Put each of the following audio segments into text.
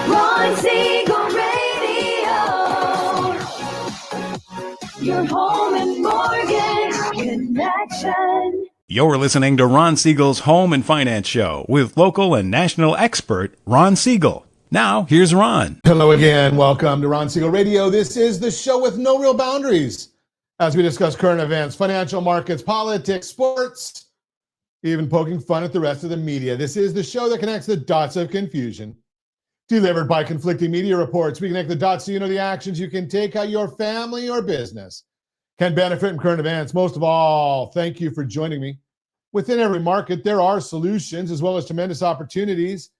Ron Siegel Radio, your home and mortgage connection. You're listening to Ron Siegel's Home and Finance Show with local and national expert Ron Siegel. Now, here's Ron. Hello again. Welcome to Ron Siegel Radio. This is the show with no real boundaries as we discuss current events, financial markets, politics, sports, even poking fun at the rest of the media. This is the show that connects the dots of confusion. Delivered by conflicting media reports, we connect the dots so you know the actions you can take, how your family or business can benefit from current events. Most of all, thank you for joining me. Within every market, there are solutions as well as tremendous opportunities.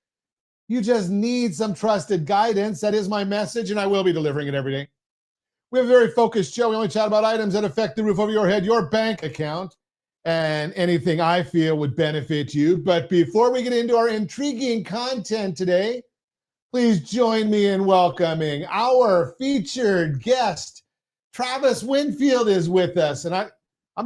You just need some trusted guidance. That is my message, and I will be delivering it every day. We have a very focused show. We only chat about items that affect the roof over your head, your bank account, and anything I feel would benefit you. But before we get into our intriguing content today, please join me in welcoming our featured guest. Travis Winfield is with us. And I'm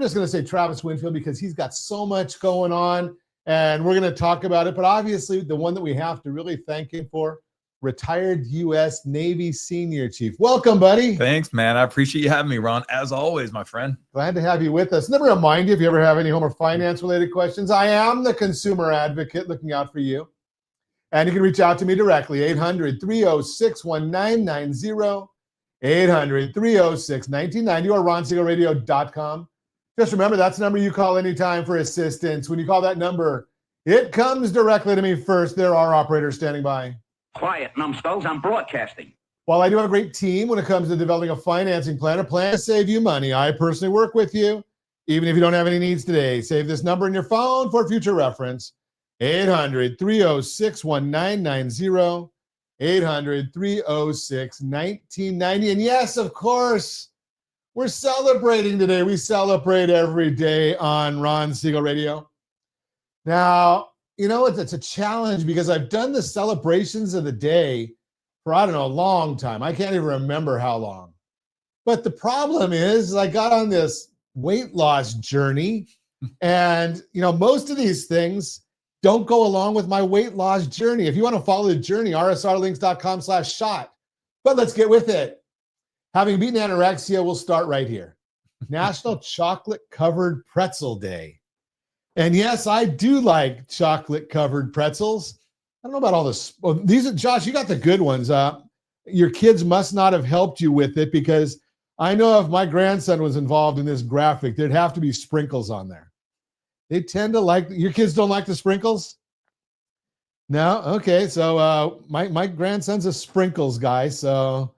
just going to say Travis Winfield because he's got so much going on, and we're going to talk about it. But obviously, the one that we have to really thank him for, retired U.S. Navy Senior Chief. Welcome, buddy. Thanks, man. I appreciate you having me, Ron. As always, my friend. Glad to have you with us. Let me remind you, if you ever have any home or finance-related questions, I am the consumer advocate looking out for you. And you can reach out to me directly, 800-306-1990, 800-306-1990, or ronsiegelradio.com. Just remember, that's the number you call anytime for assistance. When you call that number, it comes directly to me first. There are operators standing by. Quiet, numbskulls, I'm broadcasting. While I do have a great team when it comes to developing a financing plan, a plan to save you money, I personally work with you, even if you don't have any needs today. Save this number in your phone for future reference. 800-306-1990, 800-306-1990. And yes, of course, we're celebrating today. We celebrate every day on Ron Siegel Radio. Now, you know, it's a challenge because I've done the celebrations of the day for, I don't know, a long time. I can't even remember how long. But the problem is I got on this weight loss journey, and, you know, most of these things don't go along with my weight loss journey. If you want to follow the journey, rsrlinks.com/shot. But let's get with it. Having beaten anorexia, we'll start right here. National Chocolate Covered Pretzel Day. And yes, I do like chocolate covered pretzels. I don't know about all this. Well, these are, Josh, you got the good ones. Your kids must not have helped you with it, because I know if my grandson was involved in this graphic, there'd have to be sprinkles on there. They tend to like, your kids don't like the sprinkles? No? Okay, so my grandson's a sprinkles guy, so,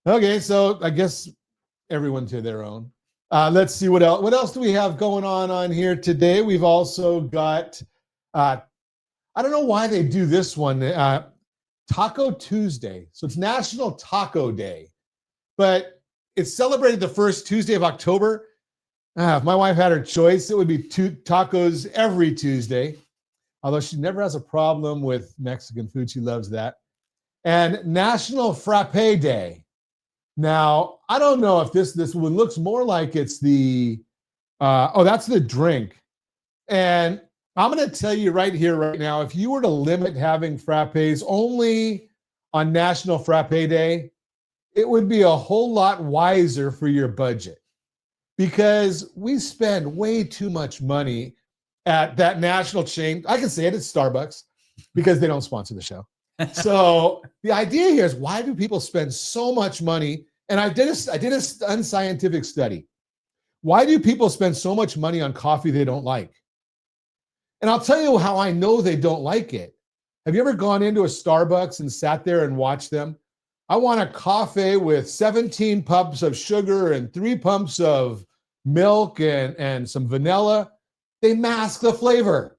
okay, so I guess everyone to their own. Let's see what else. What else do we have going on here today? We've also got, I don't know why they do this one, Taco Tuesday. So it's National Taco Day, but it's celebrated the first Tuesday of October. If my wife had her choice, it would be two tacos every Tuesday, although she never has a problem with Mexican food. She loves that. And National Frappe Day. Now, I don't know if this one looks more like it's the, that's the drink. And I'm going to tell you right here, right now, if you were to limit having frappes only on National Frappe Day, it would be a whole lot wiser for your budget, because we spend way too much money at that national chain. I can say it, it's Starbucks, because they don't sponsor the show. So the idea here is, why do people spend so much money? And I did an unscientific study. Why do people spend so much money on coffee they don't like? And I'll tell you how I know they don't like it. Have you ever gone into a Starbucks and sat there and watched them? I want a coffee with 17 pumps of sugar and 3 pumps of milk and some vanilla. They mask the flavor.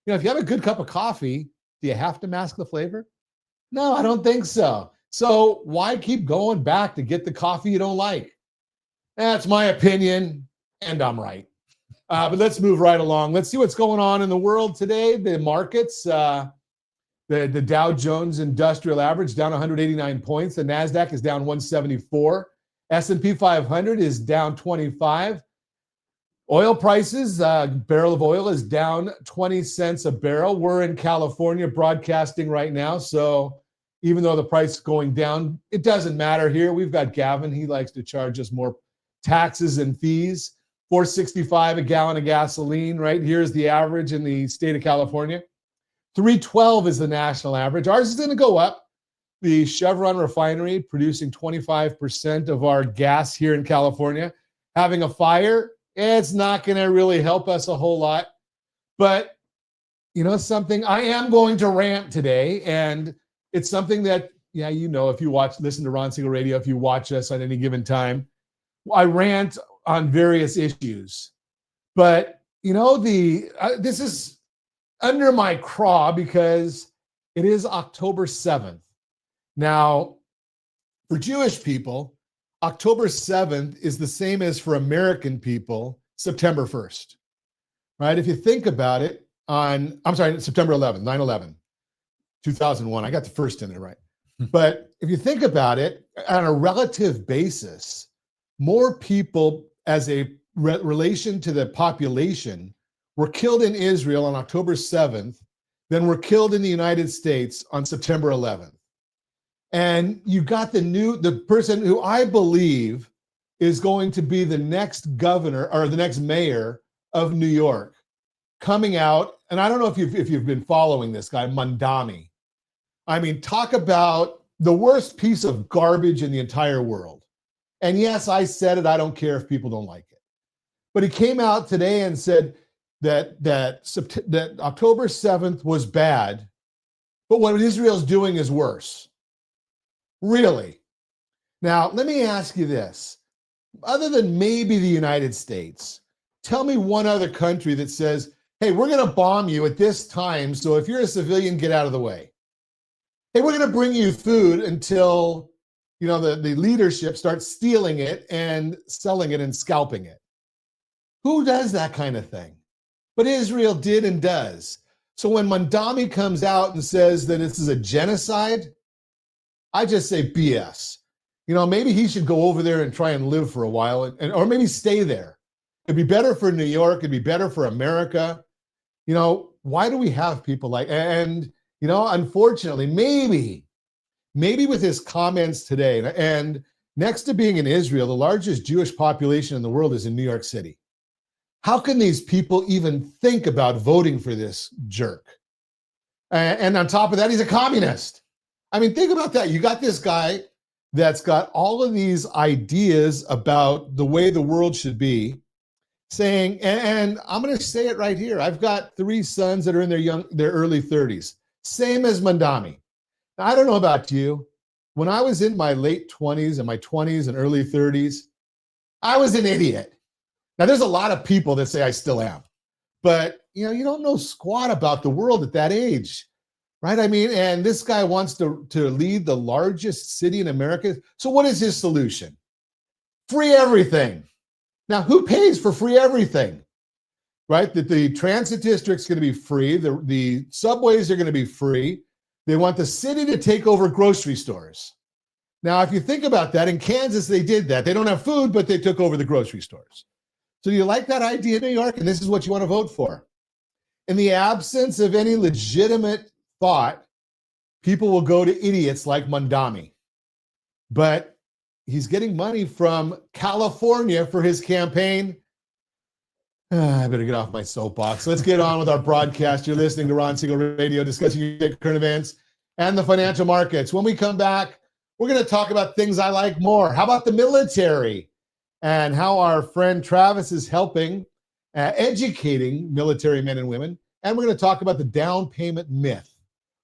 You know, if you have a good cup of coffee, do you have to mask the flavor? No, I don't think so. So why keep going back to get the coffee you don't like? That's my opinion, and I'm right. But let's move right along. Let's see what's going on in the world today. The markets, the Dow Jones Industrial Average down 189 points. The NASDAQ is down 174. S&P 500 is down 25. Oil prices, barrel of oil is down 20 cents a barrel. We're in California broadcasting right now, so even though the price is going down. It doesn't matter here. We've got Gavin. He likes to charge us more taxes and fees. $4.65 a gallon of gasoline, right? Here's the average in the state of California. $3.12 is the national average. Ours is going to go up. The Chevron refinery, producing 25% of our gas here in California, having a fire, it's not going to really help us a whole lot. But you know something, I am going to rant today, and it's something that, yeah, you know, if you listen to Ron Siegel Radio, if you watch us at any given time, I rant on various issues. But you know, this is under my craw because it is October 7th. Now, for Jewish people, October 7th is the same as for American people, September 1st, right? If you think about it, September 11th, 9/11, 2001. I got the first in there, right? But if you think about it, on a relative basis, more people as a relation to the population were killed in Israel on October 7th than were killed in the United States on September 11th. And you got the person who I believe is going to be the next governor or the next mayor of New York coming out. And I don't know if you've been following this guy, Mandami. I mean, talk about the worst piece of garbage in the entire world. And yes, I said it. I don't care if people don't like it. But he came out today and said that October 7th was bad, but what Israel's doing is worse. Really? Now, let me ask you this. Other than maybe the United States, tell me one other country that says, hey, we're going to bomb you at this time, so if you're a civilian, get out of the way. Hey, we're going to bring you food until, you know, the leadership starts stealing it and selling it and scalping it. Who does that kind of thing? But Israel did and does. So when Mandami comes out and says that this is a genocide, I just say BS. You know, maybe he should go over there and try and live for a while, or maybe stay there. It'd be better for New York. It'd be better for America. You know, why do we have people like, and, you know, unfortunately, maybe with his comments today, and next to being in Israel, the largest Jewish population in the world is in New York City. How can these people even think about voting for this jerk? And on top of that, he's a communist. I mean, think about that. You got this guy that's got all of these ideas about the way the world should be, saying, and I'm going to say it right here. I've got 3 sons that are in their early 30s, same as Mandami. Now, I don't know about you. When I was in my late 20s and my 20s and early 30s, I was an idiot. Now, there's a lot of people that say I still am, but you know, you don't know squat about the world at that age, right? I mean, and this guy wants to lead the largest city in America. So what is his solution? Free everything. Now, who pays for free everything, right? That the transit district's going to be free. The subways are going to be free. They want the city to take over grocery stores. Now, if you think about that, in Kansas, they did that. They don't have food, but they took over the grocery stores. So do you like that idea, New York? And this is what you want to vote for. In the absence of any legitimate thought, people will go to idiots like Mandami. But he's getting money from California for his campaign. I better get off my soapbox. Let's get on with our broadcast. You're listening to Ron Siegel Radio, discussing current events and the financial markets. When we come back, we're going to talk about things I like more. How about the military and how our friend Travis is helping educating military men and women? And we're going to talk about the down payment myth.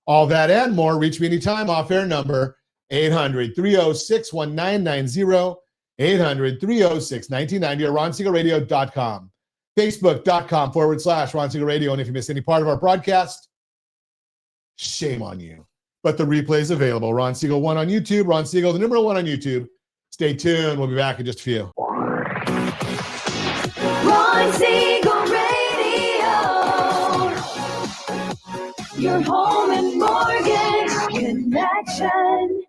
All that and more. Reach me anytime. Off-air number 800-306-1990, 800-306-1990, or RonSiegelRadio.com, Facebook.com/Ron Siegel Radio. And if you missed any part of our broadcast, shame on you. But the replay is available. Ron Siegel 1 on YouTube. Ron Siegel, the number 1 on YouTube. Stay tuned. We'll be back in just a few. Ron Siegel Radio. Your home and mortgage connection.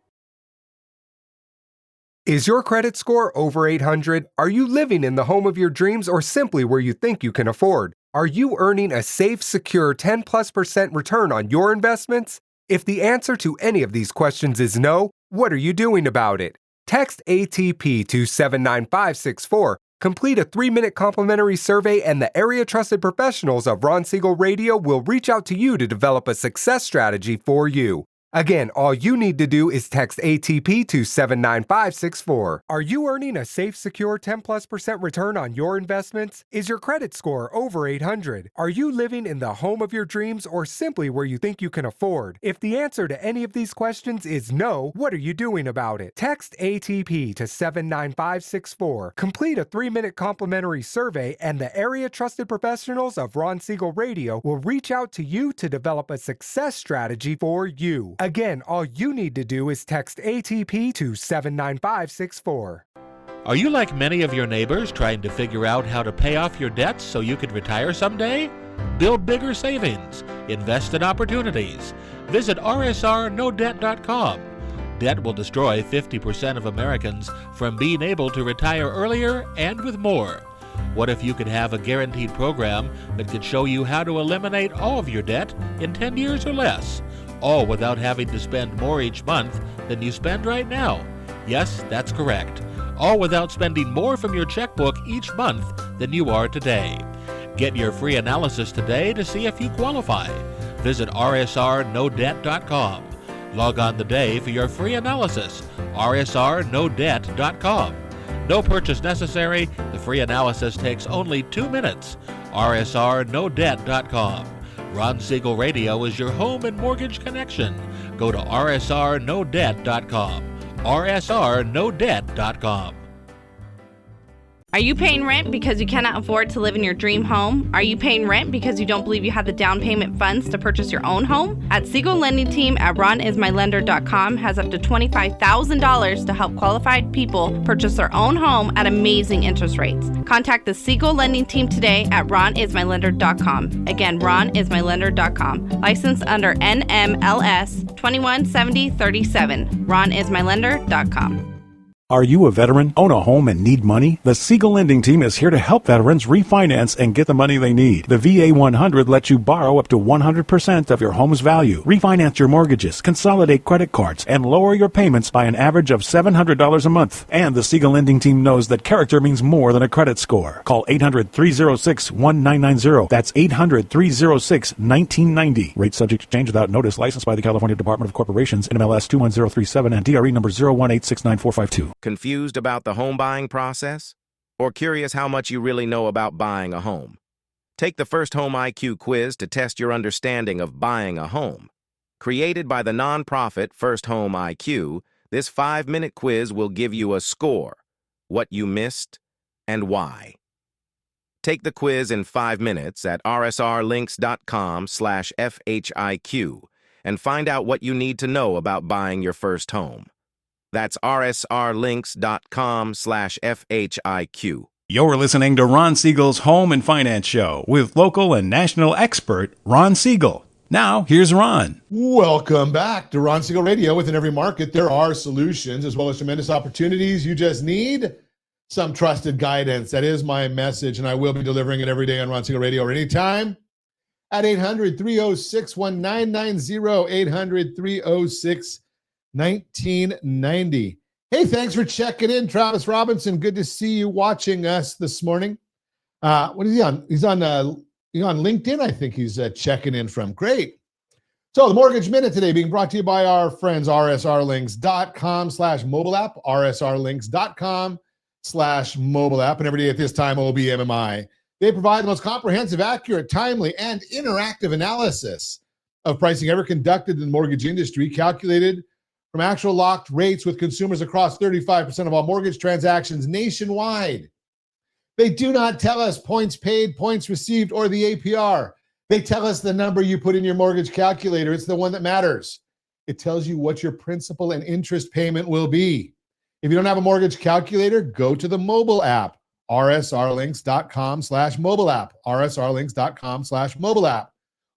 Is your credit score over 800? Are you living in the home of your dreams or simply where you think you can afford? Are you earning a safe, secure 10+% return on your investments? If the answer to any of these questions is no, what are you doing about it? Text ATP to 79564. Complete a 3-minute complimentary survey, and the area trusted professionals of Ron Siegel Radio will reach out to you to develop a success strategy for you. Again, all you need to do is text ATP to 79564. Are you earning a safe, secure 10+% return on your investments? Is your credit score over 800? Are you living in the home of your dreams or simply where you think you can afford? If the answer to any of these questions is no, what are you doing about it? Text ATP to 79564. Complete a 3-minute complimentary survey, and the area trusted professionals of Ron Siegel Radio will reach out to you to develop a success strategy for you. Again, all you need to do is text ATP to 79564. Are you like many of your neighbors trying to figure out how to pay off your debts so you can retire someday? Build bigger savings. Invest in opportunities. Visit rsrnodebt.com. Debt will destroy 50% of Americans from being able to retire earlier and with more. What if you could have a guaranteed program that could show you how to eliminate all of your debt in 10 years or less? All without having to spend more each month than you spend right now. Yes, that's correct. All without spending more from your checkbook each month than you are today. Get your free analysis today to see if you qualify. Visit rsrnodebt.com. Log on today for your free analysis. rsrnodebt.com. No purchase necessary. The free analysis takes only 2 minutes. rsrnodebt.com. Ron Siegel Radio is your home and mortgage connection. Go to rsrnodebt.com. rsrnodebt.com. Are you paying rent because you cannot afford to live in your dream home? Are you paying rent because you don't believe you have the down payment funds to purchase your own home? At Siegel Lending Team at ronismylender.com has up to $25,000 to help qualified people purchase their own home at amazing interest rates. Contact the Siegel Lending Team today at ronismylender.com. Again, ronismylender.com. Licensed under NMLS 217037. ronismylender.com. Are you a veteran, own a home, and need money? The Siegel Lending Team is here to help veterans refinance and get the money they need. The VA 100 lets you borrow up to 100% of your home's value, refinance your mortgages, consolidate credit cards, and lower your payments by an average of $700 a month. And the Siegel Lending Team knows that character means more than a credit score. Call 800-306-1990. That's 800-306-1990. Rate subject to change without notice. Licensed by the California Department of Corporations, NMLS 21037, and DRE number 018694452. Confused about the home buying process? Or curious how much you really know about buying a home? Take the First Home IQ quiz to test your understanding of buying a home. Created by the nonprofit First Home IQ, this 5-minute quiz will give you a score, what you missed, and why. Take the quiz in 5 minutes at rsrlinks.com/FHIQ and find out what you need to know about buying your first home. That's rsrlinks.com/FHIQ. You're listening to Ron Siegel's Home and Finance Show with local and national expert Ron Siegel. Now, here's Ron. Welcome back to Ron Siegel Radio. Within every market, there are solutions as well as tremendous opportunities. You just need some trusted guidance. That is my message, and I will be delivering it every day on Ron Siegel Radio or anytime at 800-306-1990, 800-306-1990. Hey, thanks for checking in, Travis Robinson. Good to see you watching us this morning. What is he on? He's on LinkedIn, I think he's checking in from. Great. So the Mortgage Minute today being brought to you by our friends, rsrlinks.com/mobile app, rsrlinks.com/mobile app, and every day at this time, OBMMI. They provide the most comprehensive, accurate, timely, and interactive analysis of pricing ever conducted in the mortgage industry, calculated from actual locked rates with consumers across 35% of all mortgage transactions nationwide. They do not tell us points paid, points received, or the APR. They tell us the number you put in your mortgage calculator. It's the one that matters. It tells you what your principal and interest payment will be. If you don't have a mortgage calculator, go to the mobile app, rsrlinks.com/mobile app, rsrlinks.com/mobile app.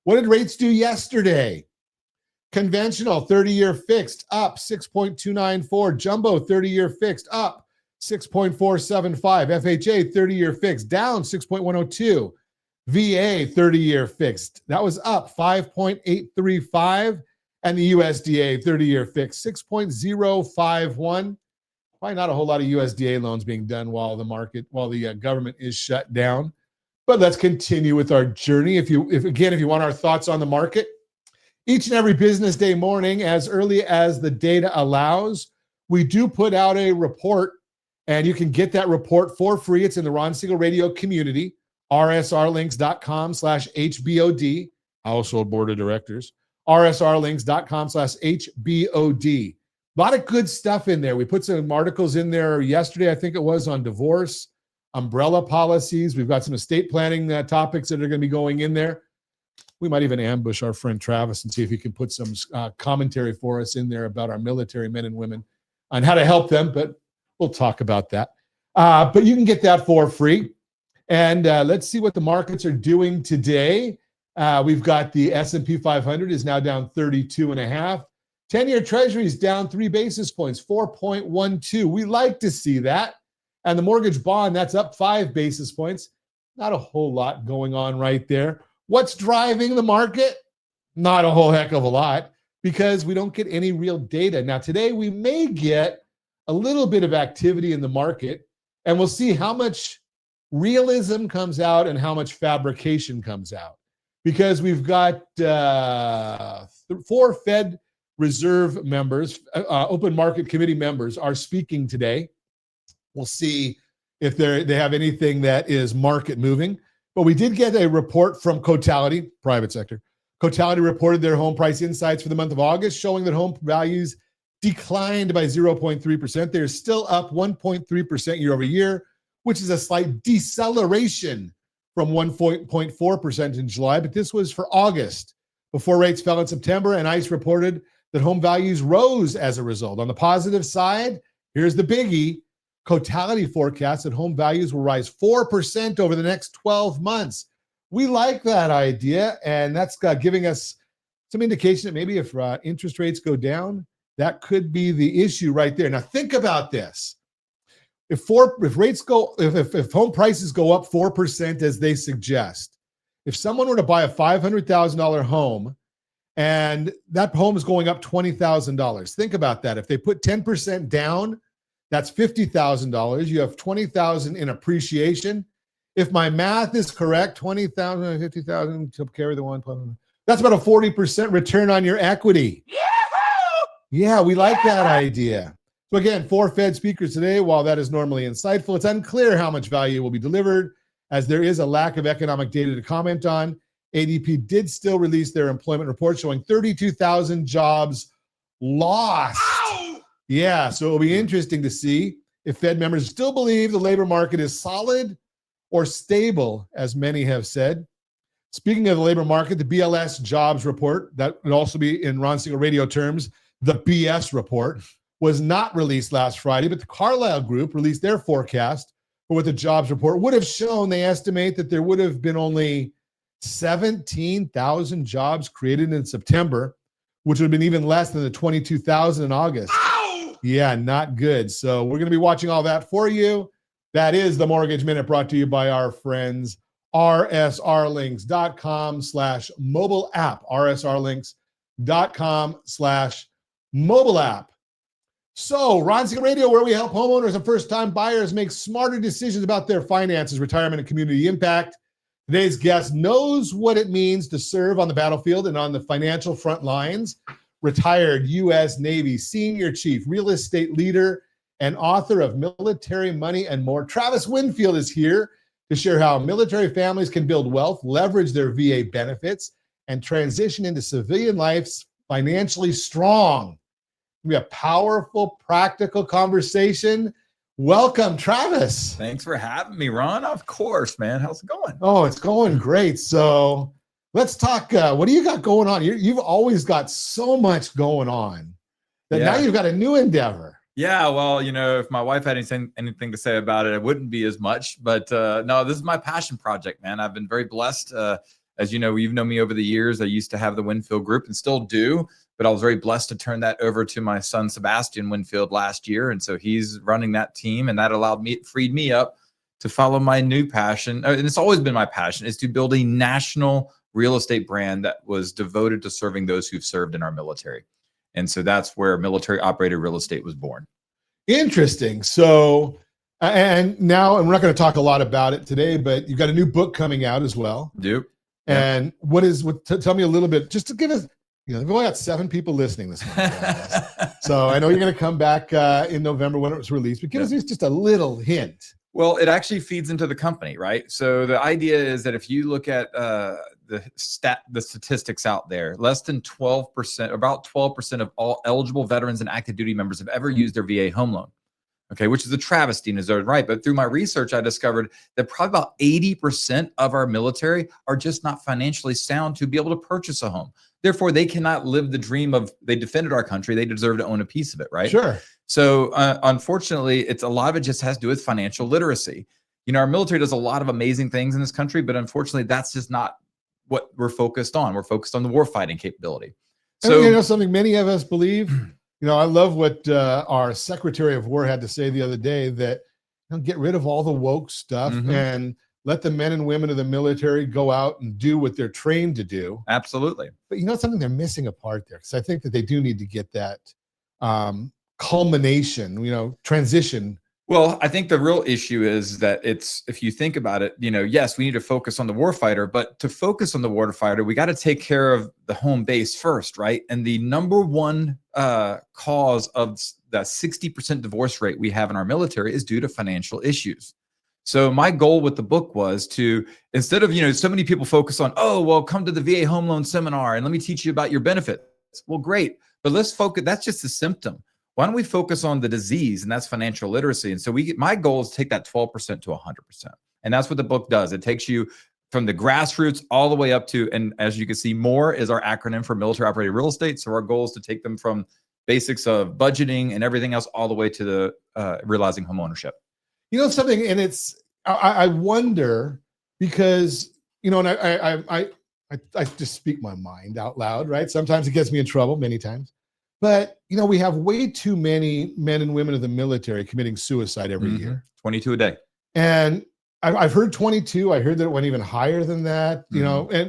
What did rates do yesterday? Conventional 30-year fixed up 6.294. Jumbo 30-year fixed up 6.475. FHA 30-year fixed down 6.102. VA 30-year fixed, that was up 5.835. And the USDA 30-year fix, 6.051. Probably not a whole lot of USDA loans being done while the government is shut down. But let's continue with our journey. If you want our thoughts on the market, each and every business day morning, as early as the data allows, we do put out a report, and you can get that report for free. It's in the Ron Siegel Radio community, rsrlinks.com/HBOD, Household Board of Directors, rsrlinks.com/HBOD. A lot of good stuff in there. We put some articles in there yesterday, I think it was, on divorce, umbrella policies. We've got some estate planning topics that are going to be going in there. We might even ambush our friend Travis and see if he can put some commentary for us in there about our military men and women on how to help them, but we'll talk about that. But you can get that for free. And let's see what the markets are doing today. We've got the S&P 500 is now down 32.5. 10-year Treasury is down 3 basis points, 4.12. We like to see that. And the mortgage bond, that's up 5 basis points. Not a whole lot going on right there. What's driving the market? Not a whole heck of a lot, because we don't get any real data. Now, today we may get a little bit of activity in the market, and we'll see how much realism comes out and how much fabrication comes out. Because we've got 4 Fed Reserve members, open market committee members, are speaking today. We'll see if they have anything that is market moving. But we did get a report from Cotality, private sector. Cotality reported their home price insights for the month of August, showing that home values declined by 0.3%. They're still up 1.3% year over year, which is a slight deceleration from 1.4% in July. But this was for August, before rates fell in September, and ICE reported that home values rose as a result. On the positive side, here's the biggie. Cotality forecasts that home values will rise 4% over the next 12 months. We like that idea, and that's giving us some indication that maybe if interest rates go down, that could be the issue right there. Now think about this. If home prices go up 4% as they suggest, if someone were to buy a $500,000 home and that home is going up $20,000, think about that. If they put 10% down, that's $50,000. You have $20,000 in appreciation. If my math is correct, $20,000 and $50,000 to carry the one. That's about a 40% return on your equity. Yeah, we like that idea. So again, 4 Fed speakers today. While that is normally insightful, it's unclear how much value will be delivered, as there is a lack of economic data to comment on. ADP did still release their employment report showing 32,000 jobs lost. Yeah, so it'll be interesting to see if Fed members still believe the labor market is solid or stable, as many have said. Speaking of the labor market, the BLS jobs report, that would also be in Ron Siegel Radio terms, the BS report, was not released last Friday, but the Carlyle Group released their forecast for what the jobs report would have shown. They estimate that there would have been only 17,000 jobs created in September, which would have been even less than the 22,000 in August. Yeah, not good. So we're going to be watching all that for you. That is the Mortgage Minute, brought to you by our friends, rsrlinks.com/mobile app, rsrlinks.com/mobile app. So Ron Siegel Radio, where we help homeowners and first-time buyers make smarter decisions about their finances, retirement, and community impact. Today's guest knows what it means to serve on the battlefield and on the financial front lines. Retired U.S. Navy Senior Chief, real estate leader, and author of Military Money and More. Travis Winfield is here to share how military families can build wealth, leverage their VA benefits, and transition into civilian life financially strong. We have a powerful, practical conversation. Welcome, Travis. Thanks for having me, Ron. Of course, man. How's it going? Oh, it's going great. So let's talk. What do you got going on? You've always got so much going on that now you've got a new endeavor. Yeah, well, if my wife had anything to say about it, it wouldn't be as much. But no, this is my passion project, man. I've been very blessed. As you know, you've known me over the years. I used to have the Winfield group and still do, but I was very blessed to turn that over to my son, Sebastian Winfield, last year. And so he's running that team, and that freed me up to follow my new passion. And it's always been my passion, is to build a national real estate brand that was devoted to serving those who've served in our military. And so that's where military operated real estate was born. Interesting. So, and now, and we're not going to talk a lot about it today, but you've got a new book coming out as well. Yep. And tell me a little bit, just to give us, we've only got 7 people listening this month. So I know you're going to come back in November when it was released, but give us just a little hint. Well, it actually feeds into the company, right? So the idea is that if you look at the statistics out there, less than 12%, about 12% of all eligible veterans and active duty members have ever used their VA home loan. Okay, which is a travesty in its own right. But through my research, I discovered that probably about 80% of our military are just not financially sound to be able to purchase a home. Therefore, they cannot live the dream of they defended our country. They deserve to own a piece of it, right? Sure. So unfortunately, a lot of it just has to do with financial literacy. Our military does a lot of amazing things in this country, but unfortunately, that's just not what we're focused on. We're focused on the warfighting capability. So, something many of us believe, I love what our Secretary of War had to say the other day, that get rid of all the woke stuff and let the men and women of the military go out and do what they're trained to do. Absolutely. But something, they're missing a part there, because I think that they do need to get that culmination, transition. Well, I think the real issue is that if you think about it, yes, we need to focus on the warfighter, but to focus on the warfighter, we got to take care of the home base first, right? And the number one cause of that 60% divorce rate we have in our military is due to financial issues. So my goal with the book was to, instead of, so many people focus on, oh, well, come to the VA home loan seminar and let me teach you about your benefits. Well, great. But let's focus. That's just a symptom. Why don't we focus on the disease? And that's financial literacy. And so my goal is to take that 12% to 100%. And that's what the book does. It takes you from the grassroots all the way up to, and as you can see, MORE is our acronym for military operated real estate. So our goal is to take them from basics of budgeting and everything else all the way to the realizing home ownership. Something, and I wonder, because, and I just speak my mind out loud, right? Sometimes it gets me in trouble, many times. But, we have way too many men and women of the military committing suicide every year. 22 a day. And I've heard 22. I heard that it went even higher than that,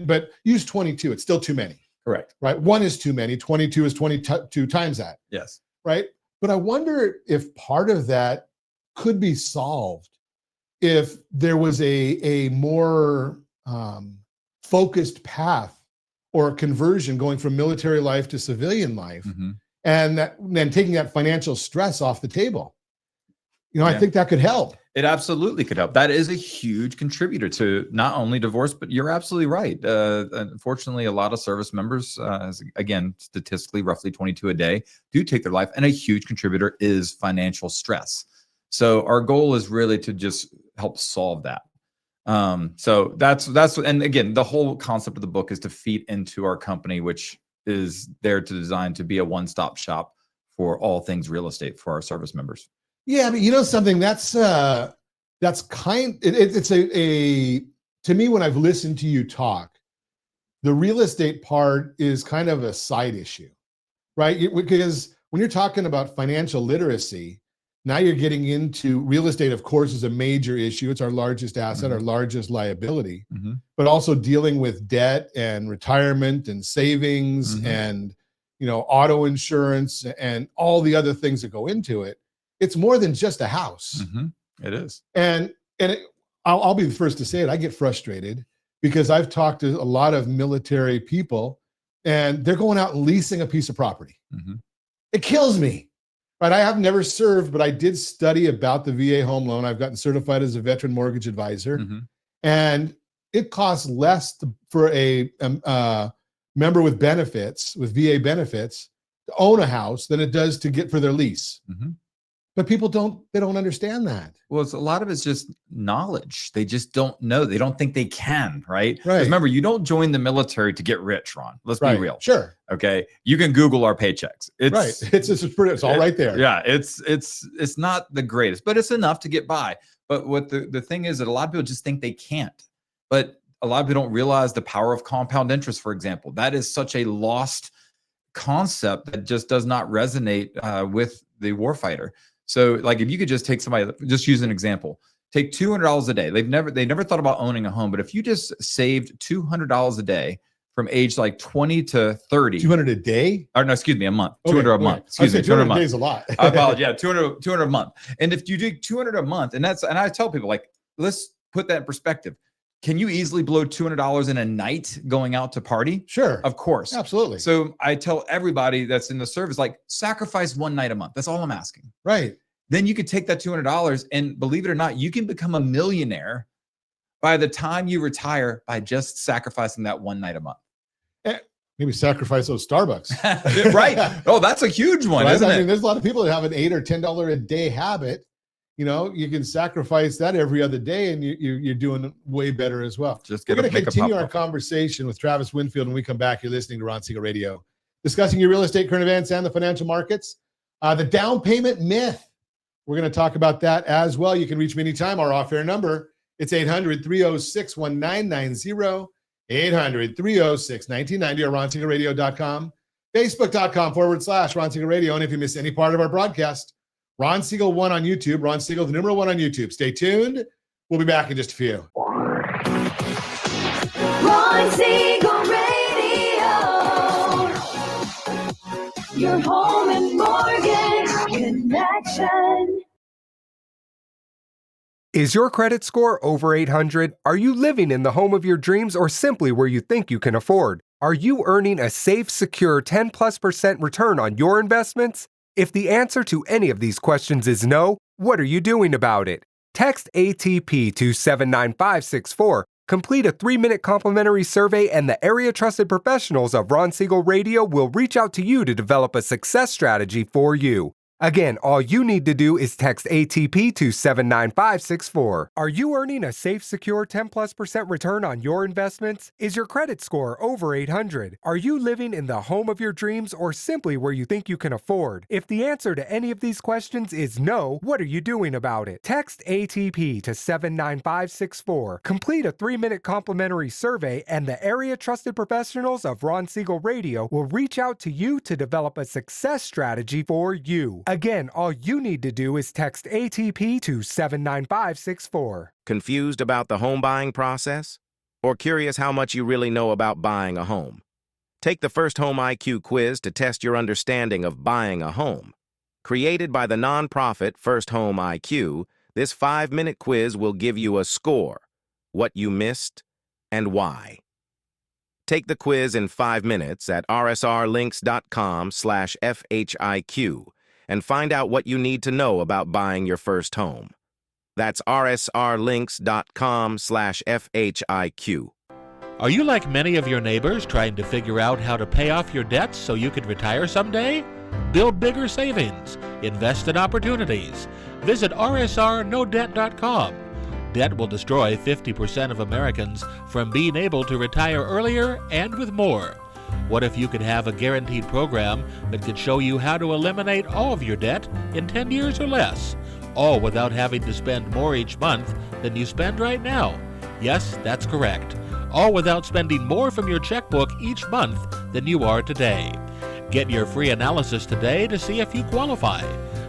but use 22. It's still too many. Correct. Right? 1 is too many. 22 is 22 times that. Yes. Right? But I wonder if part of that could be solved if there was a more focused path or conversion going from military life to civilian life, and then taking that financial stress off the table. I think that could help. It absolutely could help. That is a huge contributor to not only divorce, but you're absolutely right. Unfortunately, a lot of service members, again, statistically, roughly 22 a day, do take their life. And a huge contributor is financial stress. So our goal is really to just help solve that. So that's, and again, the whole concept of the book is to feed into our company, which is there to design to be a one-stop shop for all things real estate for our service members. Yeah, but something that's kind. It's a to me, when I've listened to you talk, the real estate part is kind of a side issue, right? Because when you're talking about financial literacy, now you're getting into real estate. Of course, is a major issue. It's our largest asset, our largest liability, but also dealing with debt and retirement and savings and auto insurance and all the other things that go into it. It's more than just a house. It is. And I'll be the first to say it. I get frustrated because I've talked to a lot of military people and they're going out and leasing a piece of property. It kills me, right? I have never served, but I did study about the VA home loan. I've gotten certified as a veteran mortgage advisor, and it costs less for a member with benefits, with VA benefits, to own a house than it does to get for their lease. But people don't understand that. Well, a lot of it's just knowledge. They just don't know. They don't think they can, right? Right. Remember, you don't join the military to get rich, Ron. Let's be real. Sure. Okay. You can Google our paychecks. It's all right there. Yeah. It's not the greatest, but it's enough to get by. But what the thing is that a lot of people just think they can't. But a lot of people don't realize the power of compound interest, for example. That is such a lost concept that just does not resonate with the warfighter. So like if you could just take somebody, just use an example. take $200 a day. They never thought about owning a home, but if you just saved $200 a day from age like 20 to 30. 200 a day? Or no, excuse me, a month. Okay, 200 a month. Excuse me, 200 a month. days a lot. I apologize. Yeah, 200 a month. And if you do 200 a month, and I tell people, like, let's put that in perspective. Can you easily blow $200 in a night going out to party? Sure. Of course. Absolutely. So I tell everybody that's in the service, like, sacrifice one night a month. That's all I'm asking. Right. Then you could take that $200 and, believe it or not, you can become a millionaire by the time you retire by just sacrificing that one night a month. Maybe sacrifice those Starbucks. Right. Oh, that's a huge one, right? isn't I it? mean, there's a lot of people that have an $8 or $10 a day habit. You know, you can sacrifice that every other day and you're doing way better as well. Just We're get going to make a continue our pop-up. conversation with Travis Winfield when we come back. You're listening to Ron Siegel Radio, discussing your real estate, current events, and the financial markets. The down payment myth. We're going to talk about that as well. You can reach me anytime. Our off-air number, it's 800-306-1990, 800-306-1990, or ronsiegelradio.com, facebook.com/Ron Siegel Radio. And if you miss any part of our broadcast, Ron Siegel 1 on YouTube, Ron Siegel, the number 1 on YouTube. Stay tuned. We'll be back in just a few. Ron Siegel Radio. Your home and mortgage connection. Is your credit score over 800? Are you living in the home of your dreams or simply where you think you can afford? Are you earning a safe, secure 10+% return on your investments? If the answer to any of these questions is no, what are you doing about it? Text ATP to 79564, complete a 3-minute complimentary survey, and the area trusted professionals of Ron Siegel Radio will reach out to you to develop a success strategy for you. Again, all you need to do is text ATP to 79564. Are you earning a safe, secure 10+% return on your investments? Is your credit score over 800? Are you living in the home of your dreams or simply where you think you can afford? If the answer to any of these questions is no, what are you doing about it? Text ATP to 79564. Complete a 3-minute complimentary survey, and the area trusted professionals of Ron Siegel Radio will reach out to you to develop a success strategy for you. Again, all you need to do is text ATP to 79564. Confused about the home buying process? Or curious how much you really know about buying a home? Take the First Home IQ quiz to test your understanding of buying a home. Created by the nonprofit First Home IQ, this 5-minute quiz will give you a score, what you missed, and why. Take the quiz in 5 minutes at rsrlinks.com/FHIQ and find out what you need to know about buying your first home. That's rsrlinks.com/FHIQ. Are you like many of your neighbors trying to figure out how to pay off your debts so you could retire someday? Build bigger savings. Invest in opportunities. Visit rsrnodebt.com. Debt will destroy 50% of Americans from being able to retire earlier and with more. What if you could have a guaranteed program that could show you how to eliminate all of your debt in 10 years or less, all without having to spend more each month than you spend right now? Yes, that's correct. All without spending more from your checkbook each month than you are today. Get your free analysis today to see if you qualify.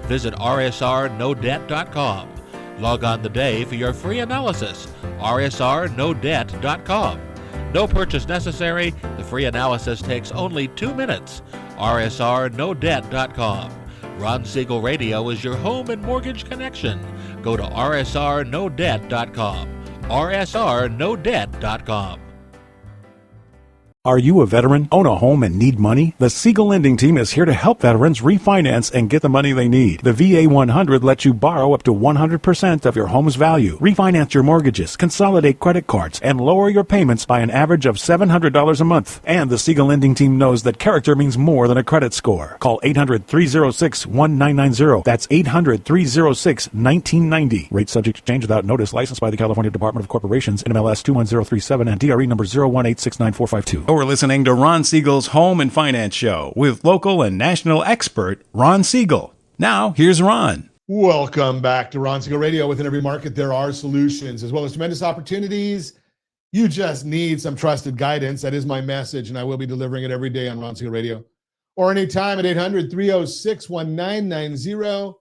Visit rsrnodebt.com. Log on today for your free analysis, rsrnodebt.com. No purchase necessary. The free analysis takes only 2 minutes. rsrnodebt.com. Ron Siegel Radio is your home and mortgage connection. Go to rsrnodebt.com. rsrnodebt.com. Are you a veteran, own a home, and need money? The Siegel Lending Team is here to help veterans refinance and get the money they need. The VA 100 lets you borrow up to 100% of your home's value, refinance your mortgages, consolidate credit cards, and lower your payments by an average of $700 a month. And the Siegel Lending Team knows that character means more than a credit score. Call 800-306-1990. That's 800-306-1990. Rate subject to change without notice. Licensed by the California Department of Corporations, NMLS 21037, and DRE number 018694452. You're listening to Ron Siegel's Home and Finance Show with local and national expert Ron Siegel. Now, here's Ron. Welcome back to Ron Siegel Radio. Within every market, there are solutions as well as tremendous opportunities. You just need some trusted guidance. That is my message, and I will be delivering it every day on Ron Siegel Radio. Or anytime at 800-306-1990,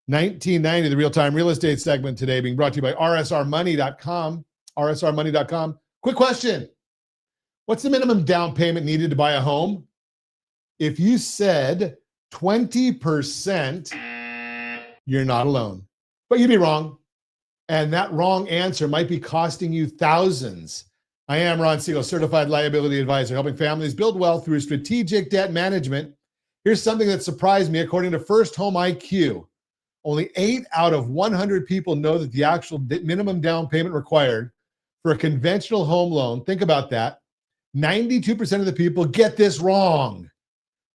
1990, the real-time real estate segment today being brought to you by rsrmoney.com. rsrmoney.com. Quick question. What's the minimum down payment needed to buy a home? If you said 20%, you're not alone. But you'd be wrong. And that wrong answer might be costing you thousands. I am Ron Siegel, certified liability advisor, helping families build wealth through strategic debt management. Here's something that surprised me. According to First Home IQ, only 8 out of 100 people know that the actual minimum down payment required for a conventional home loan, think about that, 92% of the people get this wrong.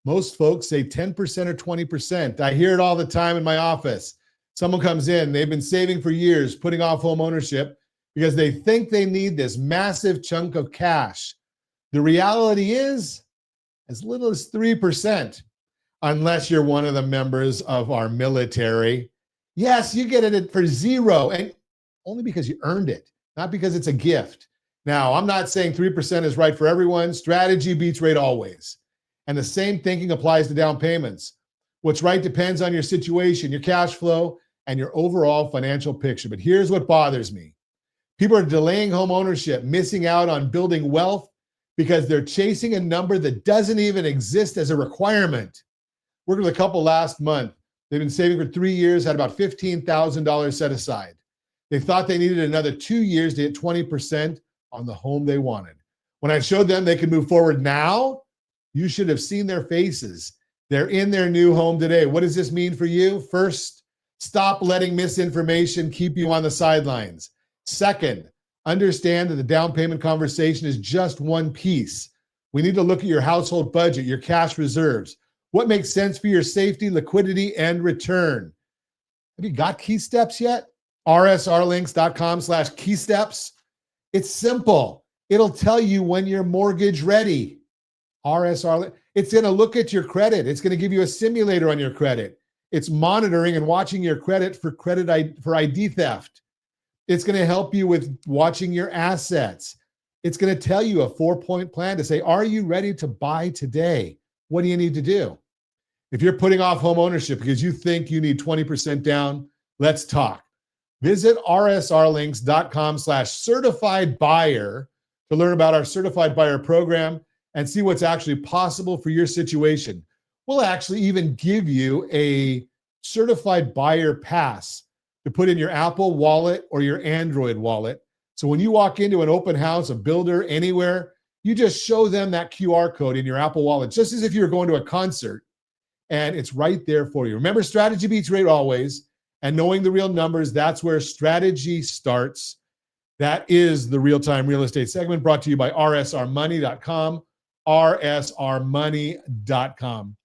Most folks say 10% or 20%. I hear it all the time in my office. Someone comes in, they've been saving for years, putting off home ownership because they think they need this massive chunk of cash. The reality is as little as 3%, unless you're one of the members of our military. Yes, you get it for zero, and only because you earned it, not because it's a gift. Now, I'm not saying 3% is right for everyone. Strategy beats rate always. And the same thinking applies to down payments. What's right depends on your situation, your cash flow, and your overall financial picture. But here's what bothers me. People are delaying home ownership, missing out on building wealth because they're chasing a number that doesn't even exist as a requirement. Worked with a couple last month. They've been saving for 3 years, had about $15,000 set aside. They thought they needed another 2 years to hit 20% on the home they wanted. When I showed them they could move forward now, you should have seen their faces. They're in their new home today. What does this mean for you? First, stop letting misinformation keep you on the sidelines. Second, understand that the down payment conversation is just one piece. We need to look at your household budget, your cash reserves. What makes sense for your safety, liquidity, and return? Have you got key steps yet? rsrlinks.com/key steps. It's simple. It'll tell you when you're mortgage ready. RSR, it's going to look at your credit. It's going to give you a simulator on your credit. It's monitoring and watching your credit for ID theft. It's going to help you with watching your assets. It's going to tell you a 4-point plan to say, are you ready to buy today? What do you need to do? If you're putting off home ownership because you think you need 20% down, let's talk. Visit rsrlinks.com/certified buyer to learn about our certified buyer program and see what's actually possible for your situation. We'll actually even give you a certified buyer pass to put in your Apple Wallet or your Android wallet. So when you walk into an open house, a builder, anywhere, you just show them that QR code in your Apple Wallet, just as if you were going to a concert, and it's right there for you. Remember, strategy beats rate always, and knowing the real numbers, that's where strategy starts. That is the real-time real estate segment brought to you by rsrmoney.com, rsrmoney.com.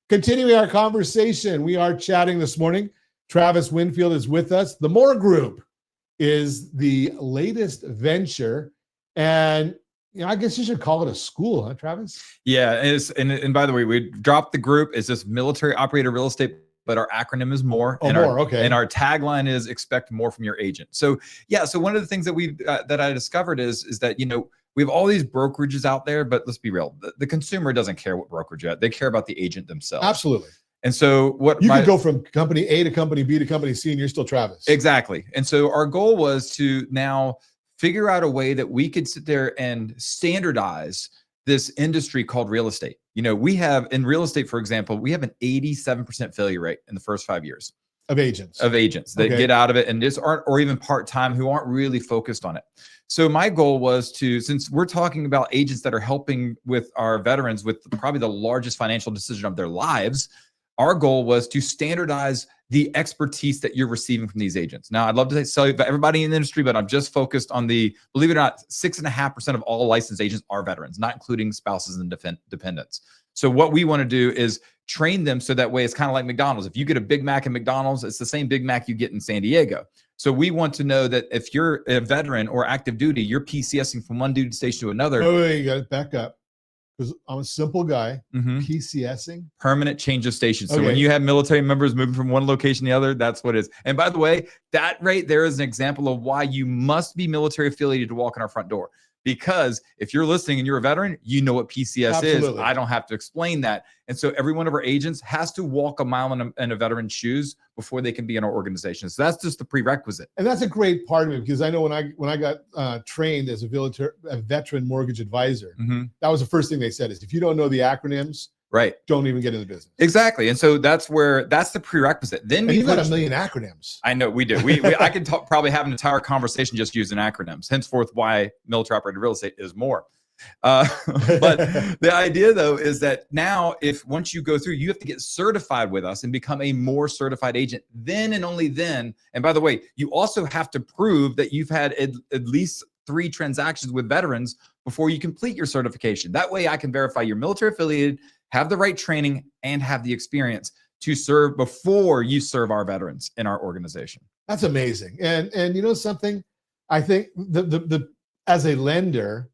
Continuing our conversation, we are chatting this morning. Travis Winfield is with us. The More Group is the latest venture, and I guess you should call it a school, huh, Travis? Yeah, and by the way, we dropped the group. It's just Military Operator Real Estate, but our acronym is MORE. Okay. And our tagline is expect more from your agent. So yeah, so one of the things that that I discovered is that, we have all these brokerages out there, but let's be real. The consumer doesn't care what brokerage you're at. They care about the agent themselves. Absolutely. And so you could go from company A to company B to company C, and you're still Travis. Exactly. And so our goal was to now figure out a way that we could sit there and standardize this industry called real estate. We have in real estate, for example, we have an 87% failure rate in the first 5 years of agents that get out of it and just aren't, or even part-time, who aren't really focused on it. So my goal was to, since we're talking about agents that are helping with our veterans with probably the largest financial decision of their lives, our goal was to standardize the expertise that you're receiving from these agents. Now, I'd love to tell you about everybody in the industry, but I'm just focused on believe it or not, 6.5% of all licensed agents are veterans, not including spouses and dependents. So what we want to do is train them so that way it's kind of like McDonald's. If you get a Big Mac in McDonald's, it's the same Big Mac you get in San Diego. So we want to know that if you're a veteran or active duty, you're PCSing from one duty station to another. Oh, you got to back up. Because I'm a simple guy. PCSing? Permanent change of station. So when you have military members moving from one location to the other, that's what it is. And by the way, that right there is an example of why you must be military affiliated to walk in our front door. Because if you're listening and you're a veteran, you know what PCS is. Absolutely. I don't have to explain that. And so every one of our agents has to walk a mile in a veteran's shoes before they can be in our organization. So that's just the prerequisite. And that's a great part of it, because I know when I got trained as a veteran mortgage advisor, that was the first thing they said is, if you don't know the acronyms, right, don't even get in the business. Exactly. And so that's the prerequisite. Then and we you got a million acronyms. I know we do. I could probably have an entire conversation just using acronyms. Henceforth, why military operated real estate is more. But the idea, though, is that now, once you go through, you have to get certified with us and become a more certified agent. Then and only then. And by the way, you also have to prove that you've had at least 3 transactions with veterans before you complete your certification. That way, I can verify you're military affiliated, have the right training, and have the experience to serve before you serve our veterans in our organization. That's amazing. And you know something? I think the as a lender,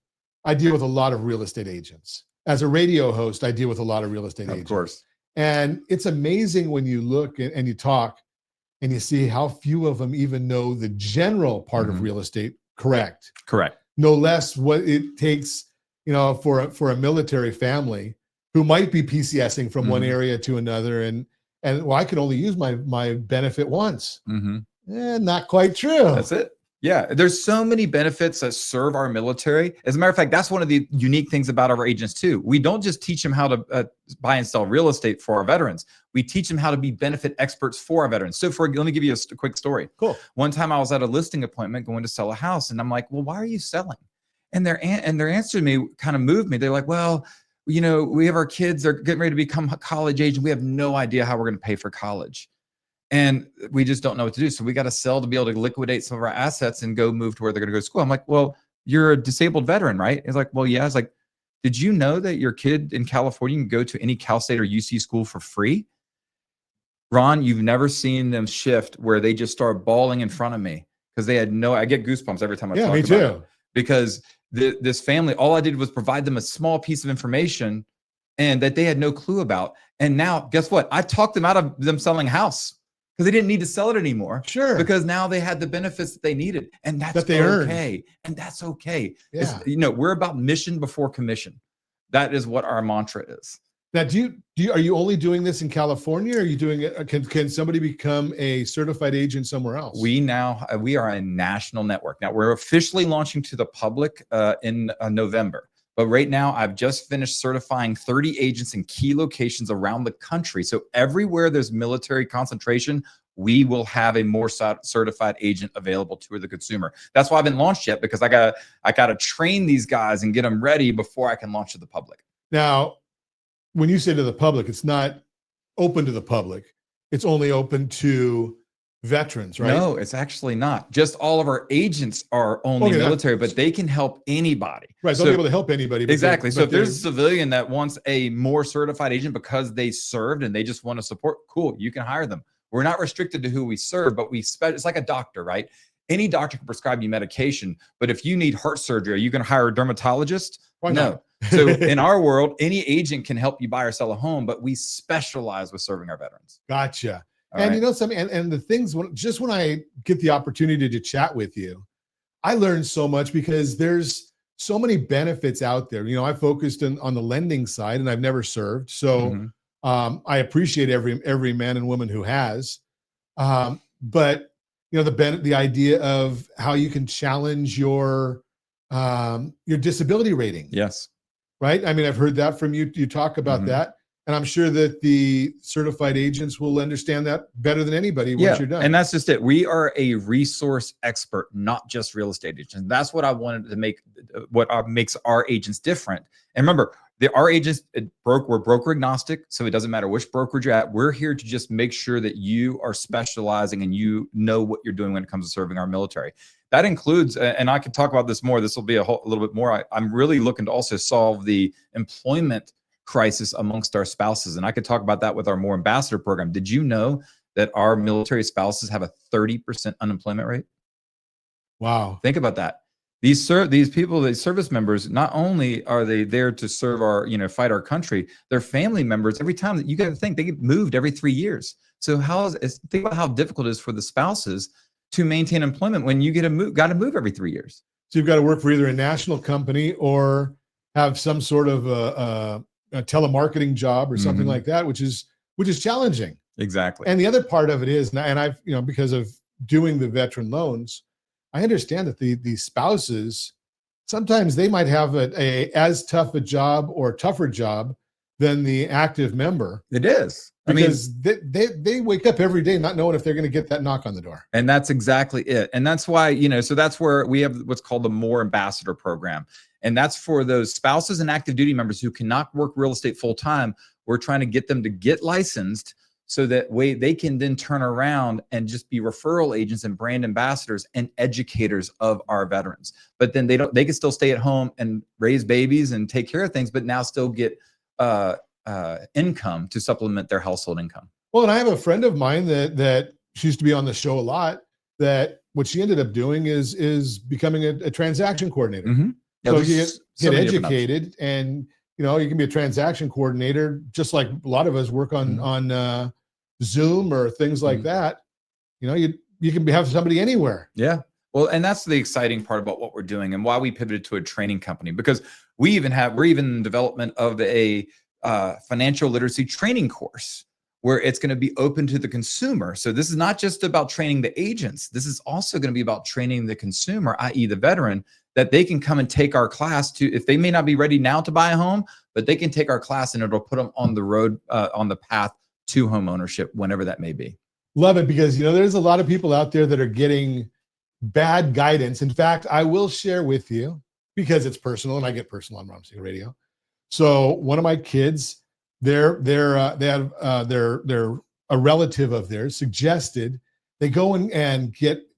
I deal with a lot of real estate agents. As a radio host, I deal with a lot of real estate agents. Of course. And it's amazing when you look and you talk and you see how few of them even know the general part of real estate correct. Correct. No less what it takes, for a military family who might be PCSing from one area to another, and well, I could only use my benefit once. Not quite true. That's it. Yeah, there's so many benefits that serve our military. As a matter of fact, that's one of the unique things about our agents too. We don't just teach them how to buy and sell real estate for our veterans. We teach them how to be benefit experts for our veterans. So let me give you a quick story. Cool. One time I was at a listing appointment going to sell a house, and I'm like, well, why are you selling? And their answer to me kind of moved me. They're like, well, we have our kids, they're getting ready to become college age, and we have no idea how we're going to pay for college. And we just don't know what to do. So we got to sell to be able to liquidate some of our assets and go move to where they're going to go to school. I'm like, well, you're a disabled veteran, right? It's like, well, yeah. I was like, did you know that your kid in California can go to any Cal State or UC school for free? Ron, you've never seen them shift where they just start bawling in front of me because they had I get goosebumps every time I talk about it. Because this family, all I did was provide them a small piece of information and that they had no clue about. And now, guess what? I talked them out of them selling a house because they didn't need to sell it anymore. Sure. Because now they had the benefits that they needed. And that's that they okay. Earned. And that's okay. Yeah. We're about mission before commission. That is what our mantra is. Now, are you only doing this in California, or are you doing it? Can somebody become a certified agent somewhere else? We are a national network. Now we're officially launching to the public in November. But right now, I've just finished certifying 30 agents in key locations around the country. So everywhere there's military concentration, we will have a more certified agent available to the consumer. That's why I haven't launched yet, because I gotta train these guys and get them ready before I can launch to the public. Now, when you say to the public, it's not open to the public. It's only open to veterans, right? No, it's actually not. Just all of our agents are only military, but they can help anybody. Right, they'll be able to help anybody. Exactly. So if there's a civilian that wants a more certified agent because they served and they just want to support, cool, you can hire them. We're not restricted to who we serve, but it's like a doctor, right? Any doctor can prescribe you medication, but if you need heart surgery, are you going to hire a dermatologist? Why not? So in our world, any agent can help you buy or sell a home, but we specialize with serving our veterans. Gotcha. All and right. you know something, and the things when I get the opportunity to chat with you, I learn so much because there's so many benefits out there. I focused on the lending side, and I've never served, so I appreciate every man and woman who has. But the idea of how you can challenge your disability rating. Yes. Right. I mean, I've heard that from you. You talk about that. And I'm sure that the certified agents will understand that better than anybody once you're done. And that's just it. We are a resource expert, not just real estate agents. And that's what I wanted to make, makes our agents different. And remember, our agents, we're broker agnostic, so it doesn't matter which brokerage you're at. We're here to just make sure that you are specializing and you know what you're doing when it comes to serving our military. That includes, and I can talk about this more, this will be a little bit more. I'm really looking to also solve the employment crisis amongst our spouses. And I could talk about that with our More Ambassador program. Did you know that our military spouses have a 30% unemployment rate? Wow. Think about that. These people, these service members, not only are they there to serve our, fight our country, they're family members. Every time that you got to think, they get moved every 3 years. So think about how difficult it is for the spouses to maintain employment when you got to move every 3 years. So you've got to work for either a national company or have some sort of a telemarketing job or something like that, which is challenging. Exactly. And the other part of it is, and I've, because of doing the veteran loans, I understand that the spouses, sometimes they might have a as tough a job or tougher job than the active member. It is. Because they wake up every day not knowing if they're going to get that knock on the door. And that's exactly it. And that's why, so that's where we have what's called the More Ambassador program. And that's for those spouses and active duty members who cannot work real estate full time. We're trying to get them to get licensed so that way they can then turn around and just be referral agents and brand ambassadors and educators of our veterans. But then they can still stay at home and raise babies and take care of things, but now still get income to supplement their household income. Well, and I have a friend of mine that she used to be on the show a lot, that what she ended up doing is becoming a transaction coordinator. Mm-hmm. Yeah, so you get educated, and you can be a transaction coordinator just like a lot of us work on Zoom or things like that. You can have somebody anywhere. Yeah. Well, and that's the exciting part about what we're doing and why we pivoted to a training company, because we're even in development of a financial literacy training course where it's going to be open to the consumer. So this is not just about training the agents. This is also going to be about training the consumer, i.e. the veteran, that they can come and take our class if they may not be ready now to buy a home, but they can take our class and it'll put them on the road, on the path to home ownership, whenever that may be. Love it, because, there's a lot of people out there that are getting bad guidance. In fact, I will share with you, because it's personal and I get personal on Ron Siegel Radio. So one of my kids, they're a relative of theirs suggested they go and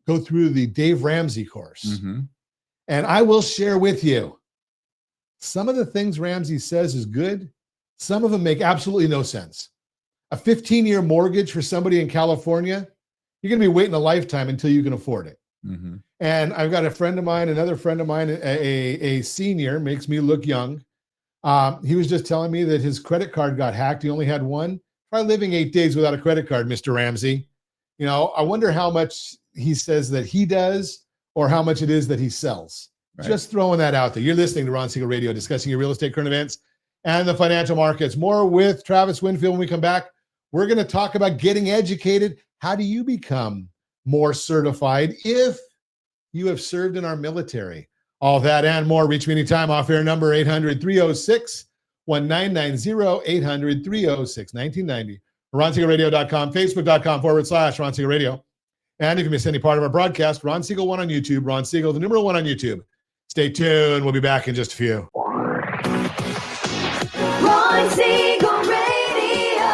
go through the Dave Ramsey course. Mm-hmm. And I will share with you, some of the things Ramsey says is good. Some of them make absolutely no sense. A 15-year mortgage for somebody in California, you're going to be waiting a lifetime until you can afford it. Mm-hmm. And I've got another friend of mine, a senior, makes me look young. He was just telling me that his credit card got hacked. He only had one. Try living 8 days without a credit card, Mr. Ramsey. I wonder how much he says that he does or how much it is that he sells. Right. Just throwing that out there. You're listening to Ron Siegel Radio, discussing your real estate current events and the financial markets. More with Travis Winfield when we come back. We're going to talk about getting educated. How do you become more certified if you have served in our military? All that and more. Reach me anytime. Off-air number 800-306-1990, 800-306-1990. RonSiegelRadio.com, Facebook.com/Ron Siegel Radio. And if you miss any part of our broadcast, Ron Siegel 1 on YouTube, Ron Siegel, the number 1 on YouTube. Stay tuned. We'll be back in just a few. Ron Siegel Radio.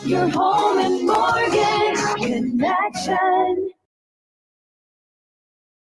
Your home and mortgage connection.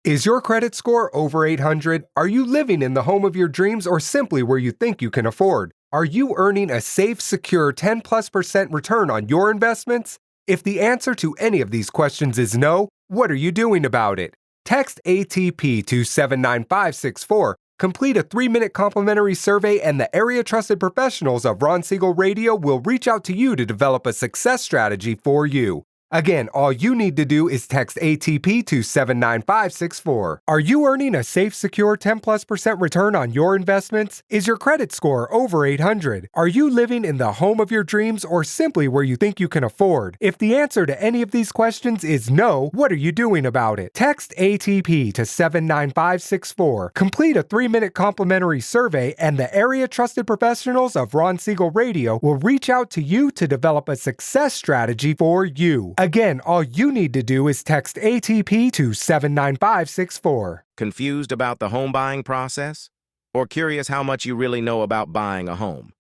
Is your credit score over 800? Are you living in the home of your dreams or simply where you think you can afford? Are you earning a safe, secure 10+% return on your investments? If the answer to any of these questions is no, what are you doing about it? Text ATP to 79564, complete a 3-minute complimentary survey, and the area trusted professionals of Ron Siegel Radio will reach out to you to develop a success strategy for you. Again, all you need to do is text ATP to 79564. Are you earning a safe, secure 10+% return on your investments? Is your credit score over 800? Are you living in the home of your dreams or simply where you think you can afford? If the answer to any of these questions is no, what are you doing about it? Text ATP to 79564. Complete a 3-minute complimentary survey, and the area trusted professionals of Ron Siegel Radio will reach out to you to develop a success strategy for you. Again, all you need to do is text ATP to 79564. Confused about the home buying process? Or curious how much you really know about buying a home?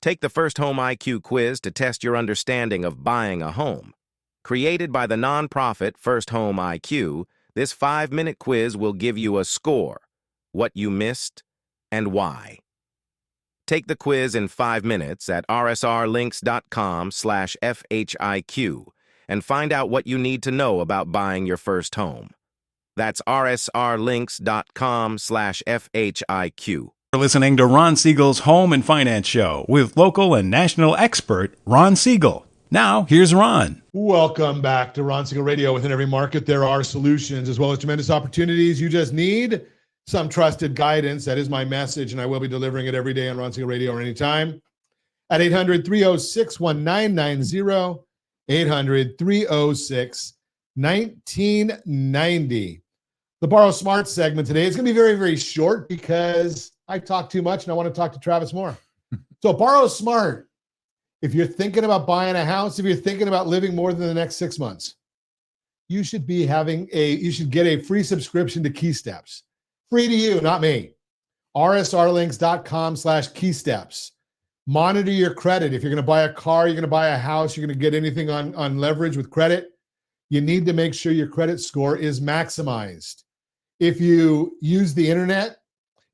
Take the First Home IQ quiz to test your understanding of buying a home. Created by the nonprofit First Home IQ, this 5-minute quiz will give you a score, what you missed, and why. Take the quiz in 5 minutes at rsrlinks.com/FHIQ. and find out what you need to know about buying your first home. That's rsrlinks.com/FHIQ. You're listening to Ron Siegel's Home and Finance Show with local and national expert Ron Siegel. Now, here's Ron. Welcome back to Ron Siegel Radio. Within every market, there are solutions as well as tremendous opportunities. You just need some trusted guidance. That is my message, and I will be delivering it every day on Ron Siegel Radio or anytime at 800-306-1990, 800-306-1990. The Borrow Smart segment today is going to be very, very short because I talk too much and I want to talk to Travis more. So Borrow Smart. If you're thinking about buying a house, if you're thinking about living more than the next 6 months, you should get a free subscription to Key Steps. Free to you, not me. rsrlinks.com/keysteps. Monitor your credit. If you're going to buy a car, you're going to buy a house, you're going to get anything on leverage with credit, you need to make sure your credit score is maximized. If you use the internet,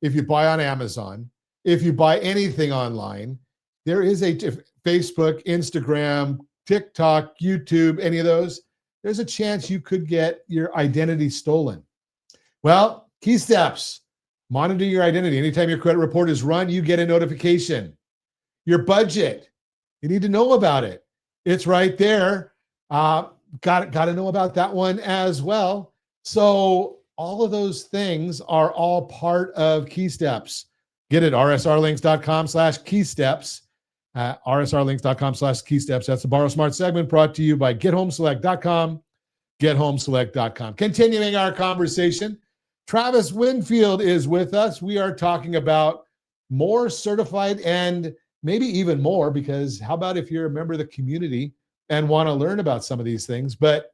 if you buy on Amazon, if you buy anything online, there is Facebook, Instagram, TikTok, YouTube, any of those, there's a chance you could get your identity stolen. Well, Key Steps, monitor your identity. Anytime your credit report is run, you get a notification. Your budget, you need to know about it. It's right there. Got to know about that one as well. So all of those things are all part of Key Steps. Get it, rsrlinks.com/keysteps. rsrlinks.com/keysteps. That's the Borrow Smart segment brought to you by gethomeselect.com, gethomeselect.com. Continuing our conversation, Travis Winfield is with us. We are talking about more certified and maybe even more, because how about if you're a member of the community and want to learn about some of these things? But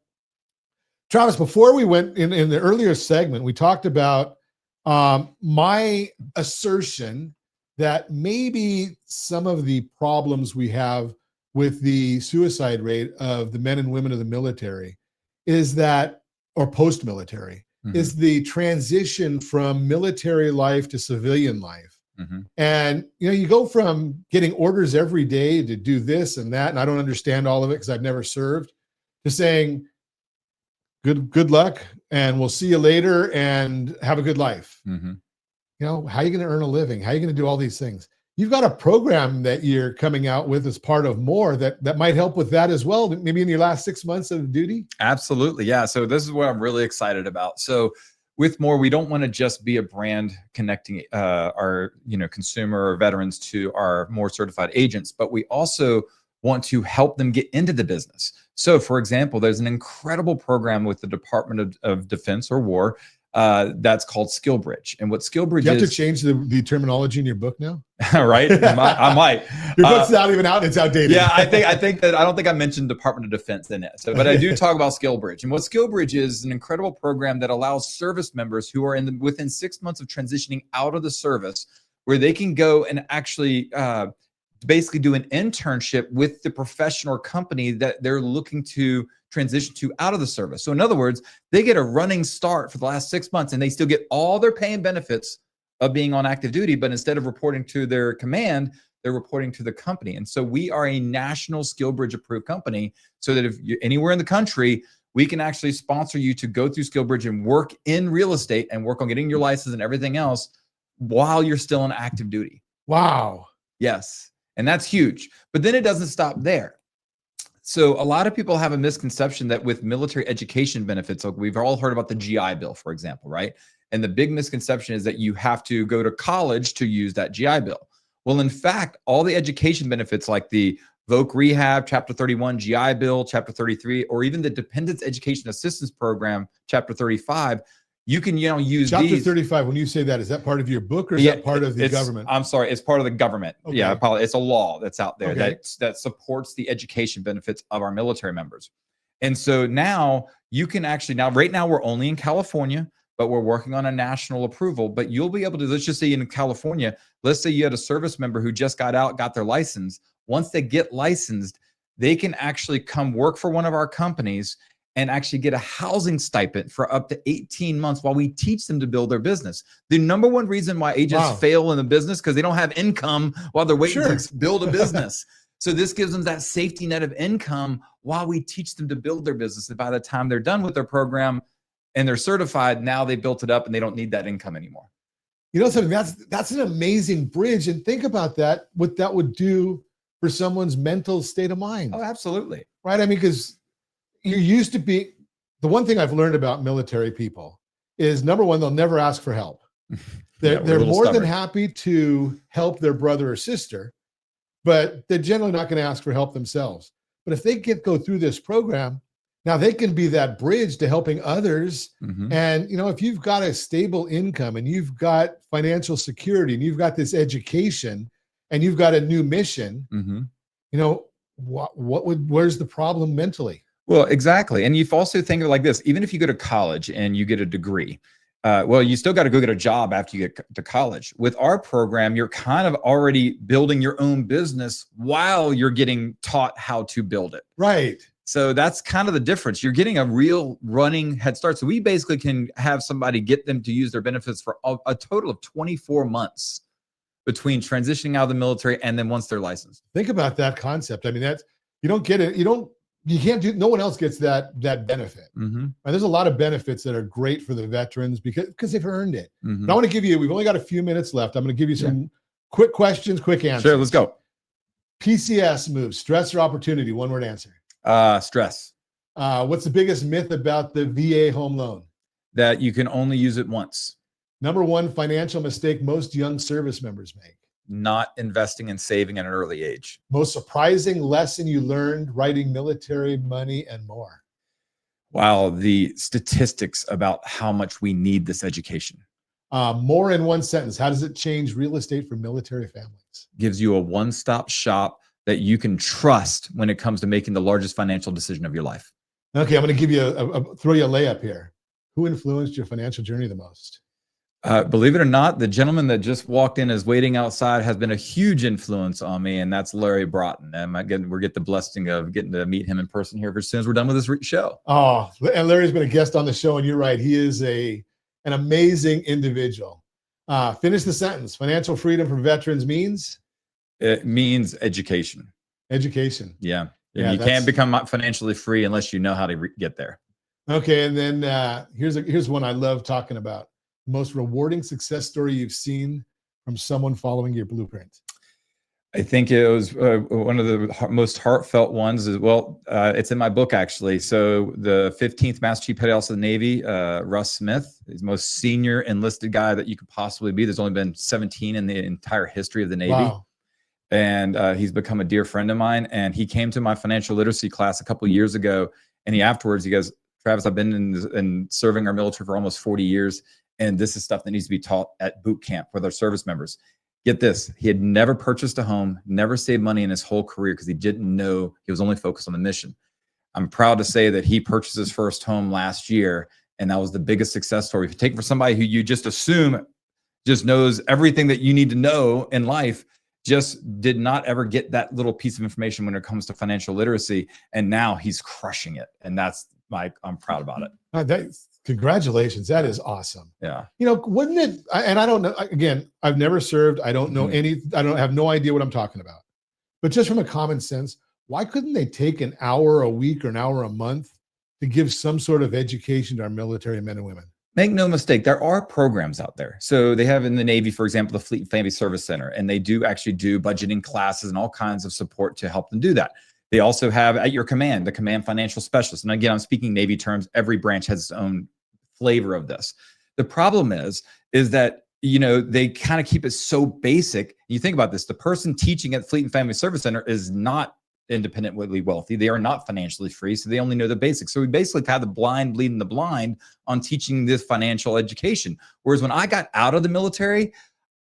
Travis, before we went in the earlier segment, we talked about my assertion that maybe some of the problems we have with the suicide rate of the men and women of the military is that, or post-military, is the transition from military life to civilian life. And, you go from getting orders every day to do this and that, and I don't understand all of it because I've never served, to saying, good luck, and we'll see you later, and have a good life. How are you going to earn a living? How are you going to do all these things? You've got a program that you're coming out with as part of MORE that might help with that as well, maybe in your last 6 months of duty? Absolutely. Yeah. So this is what I'm really excited about. So with MORE, we don't want to just be a brand connecting our consumer or veterans to our MORE certified agents, but we also want to help them get into the business. So for example, there's an incredible program with the Department of Defense or War that's called SkillBridge. And what SkillBridge is— You have to change the terminology in your book now? Right? I might. Your book's not even out, it's outdated. Yeah, I think that I don't think I mentioned Department of Defense in it. So, but I do talk about SkillBridge. And what SkillBridge is an incredible program that allows service members who are within 6 months of transitioning out of the service, where they can go and actually basically do an internship with the professional company that they're looking to transition to out of the service. So in other words, they get a running start for the last 6 months, and they still get all their pay and benefits of being on active duty, but instead of reporting to their command, they're reporting to the company. And so we are a national SkillBridge approved company, so that if you're anywhere in the country, we can actually sponsor you to go through SkillBridge and work in real estate and work on getting your license and everything else while you're still on active duty. Wow. Yes. And that's huge. But then it doesn't stop there. So a lot of people have a misconception that with military education benefits, like we've all heard about the GI Bill, for example, right? And the big misconception is that you have to go to college to use that GI Bill. Well, in fact, all the education benefits like the VOC Rehab, Chapter 31, GI Bill, Chapter 33, or even the Dependents Education Assistance Program, Chapter 35, you can use Chapter these. 35, when you say that, is that part of your book or is that part of the government? I'm sorry, it's part of the government. Okay. Yeah, it's a law that's out there Okay. that supports the education benefits of our military members. And so now you can actually, right now we're only in California, but we're working on a national approval. But you'll be able to, let's just say in California, let's say you had a service member who just got out, got their license. Once they get licensed, they can actually come work for one of our companies and actually get a housing stipend for up to 18 months while we teach them to build their business. The number one reason why agents fail in the business, because they don't have income while they're waiting to build a business. So this gives them that safety net of income while we teach them to build their business. And by the time they're done with their program and they're certified, now they built it up and they don't need that income anymore. You know something, that's an amazing bridge. And think about that, what that would do for someone's mental state of mind. Oh, absolutely. Right? I mean, because you used to be, the one thing I've learned about military people is, number one, they'll never ask for help. They're more than happy to help their brother or sister, but they're generally not going to ask for help themselves. But if they go through this program, now they can be that bridge to helping others. And, if you've got a stable income and you've got financial security and you've got this education and you've got a new mission, where's the problem mentally? Well, exactly. And you've also think of it like this, even if you go to college and you get a degree, you still got to go get a job after you get to college. With our program, you're kind of already building your own business while you're getting taught how to build it. Right. So that's kind of the difference. You're getting a real running head start. So we basically can have somebody get them to use their benefits for a total of 24 months between transitioning out of the military and then once they're licensed. Think about that concept. I mean, you don't get it. You can't do, no one else gets that benefit. And there's a lot of benefits that are great for the veterans because they've earned it. But I want to give you, we've only got a few minutes left. I'm going to give you some quick questions, quick answers. Sure, let's go. PCS moves, stress or opportunity? One word answer. Stress. What's the biggest myth about the VA home loan? That you can only use it once. Number one financial mistake most young service members make. Not investing and saving at an early age. Most surprising lesson you learned writing military money and more. Wow, the statistics about how much we need this education. More in one sentence. How does it change real estate for military families? Gives you a one-stop shop that you can trust when it comes to making the largest financial decision of your life. Okay, I'm going to give you throw you a layup here. Who influenced your financial journey the most? Believe it or not, the gentleman that just walked in is waiting outside has been a huge influence on me, and that's Larry Broughton. And we're getting the blessing of getting to meet him in person here as soon as we're done with this show. Oh, and Larry's been a guest on the show, and you're right. He is an amazing individual. Finish the sentence. Financial freedom for veterans means? It means education. Education. Yeah. You can't become financially free unless you know how to get there. Okay, and then here's one I love talking about. Most rewarding success story you've seen from someone following your blueprint? I think it was one of the most heartfelt ones as well. It's in my book, actually. So the 15th Master Chief Petty Officer of the Navy, Russ Smith, is the most senior enlisted guy that you could possibly be. There's only been 17 in the entire history of the Navy. Wow. And he's become a dear friend of mine. And he came to my financial literacy class a couple of years ago. And afterwards, he goes, Travis, I've been in serving our military for almost 40 years. And this is stuff that needs to be taught at boot camp with our service members. Get this. He had never purchased a home, never saved money in his whole career because he didn't know, he was only focused on the mission. I'm proud to say that he purchased his first home last year. And that was the biggest success story. If you take it for somebody who you just assume just knows everything that you need to know in life, just did not ever get that little piece of information when it comes to financial literacy. And now he's crushing it. And that's I'm proud about it. Congratulations. That is awesome. Yeah. Wouldn't it, and I don't know, again, I've never served. I don't know I don't have no idea what I'm talking about, but just from a common sense, why couldn't they take an hour a week or an hour a month to give some sort of education to our military men and women? Make no mistake, there are programs out there. So they have in the Navy, for example, the Fleet and Family Service Center, and they do actually do budgeting classes and all kinds of support to help them do that. They also have at your command, the command financial specialist. And again, I'm speaking Navy terms. Every branch has its own flavor of this. The problem is that, they kind of keep it so basic. You think about this, the person teaching at the Fleet and Family Service Center is not independently wealthy. They are not financially free. So they only know the basics. So we basically have the blind leading the blind on teaching this financial education. Whereas when I got out of the military,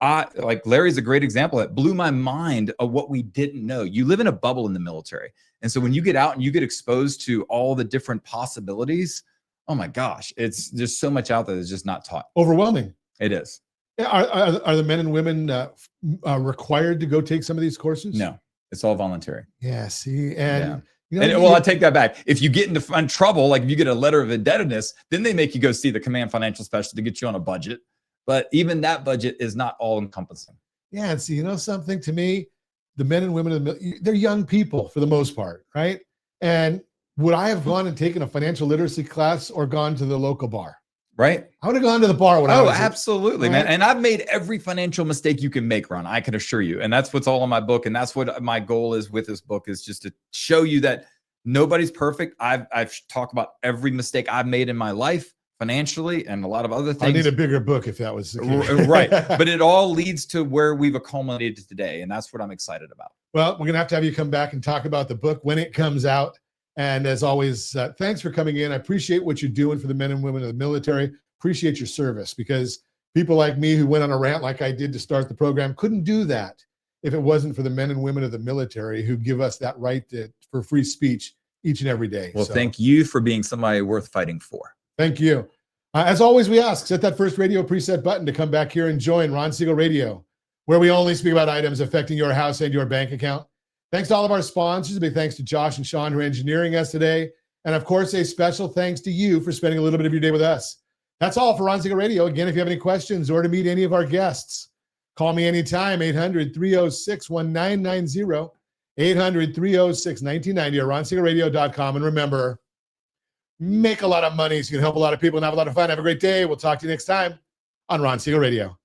like Larry's a great example. It blew my mind of what we didn't know. You live in a bubble in the military. And so when you get out and you get exposed to all the different possibilities, oh my gosh, there's so much out there that's just not taught. Overwhelming. It is. Are the men and women required to go take some of these courses? No, it's all voluntary. Yeah, see, and I take that back. If you get into trouble, like if you get a letter of indebtedness, then they make you go see the command financial specialist to get you on a budget. But even that budget is not all encompassing. Yeah, and see, something to me, the men and women, they're young people for the most part, right? And would I have gone and taken a financial literacy class or gone to the local bar? right? I would have gone to the bar when I Oh, was absolutely, man. And I've made every financial mistake you can make, Ron. I can assure you. And that's what's all in my book. And that's what my goal is with this book, is just to show you that nobody's perfect. I've talked about every mistake I've made in my life financially and a lot of other things. I need a bigger book if that was the case. Right. But it all leads to where we've accumulated today. And that's what I'm excited about. Well, we're going to have you come back and talk about the book when it comes out. And as always, thanks for coming in. I appreciate what you're doing for the men and women of the military. Appreciate your service, because people like me who went on a rant like I did to start the program couldn't do that if it wasn't for the men and women of the military who give us that right for free speech each and every day. Well, thank you for being somebody worth fighting for. Thank you. As always, we ask, set that first radio preset button to come back here and join Ron Siegel Radio, where we only speak about items affecting your house and your bank account. Thanks to all of our sponsors. A big thanks to Josh and Sean who are engineering us today. And of course, a special thanks to you for spending a little bit of your day with us. That's all for Ron Siegel Radio. Again, if you have any questions or to meet any of our guests, call me anytime, 800-306-1990, 800-306-1990, or ronsiegelradio.com. And remember, make a lot of money so you can help a lot of people and have a lot of fun. Have a great day. We'll talk to you next time on Ron Siegel Radio.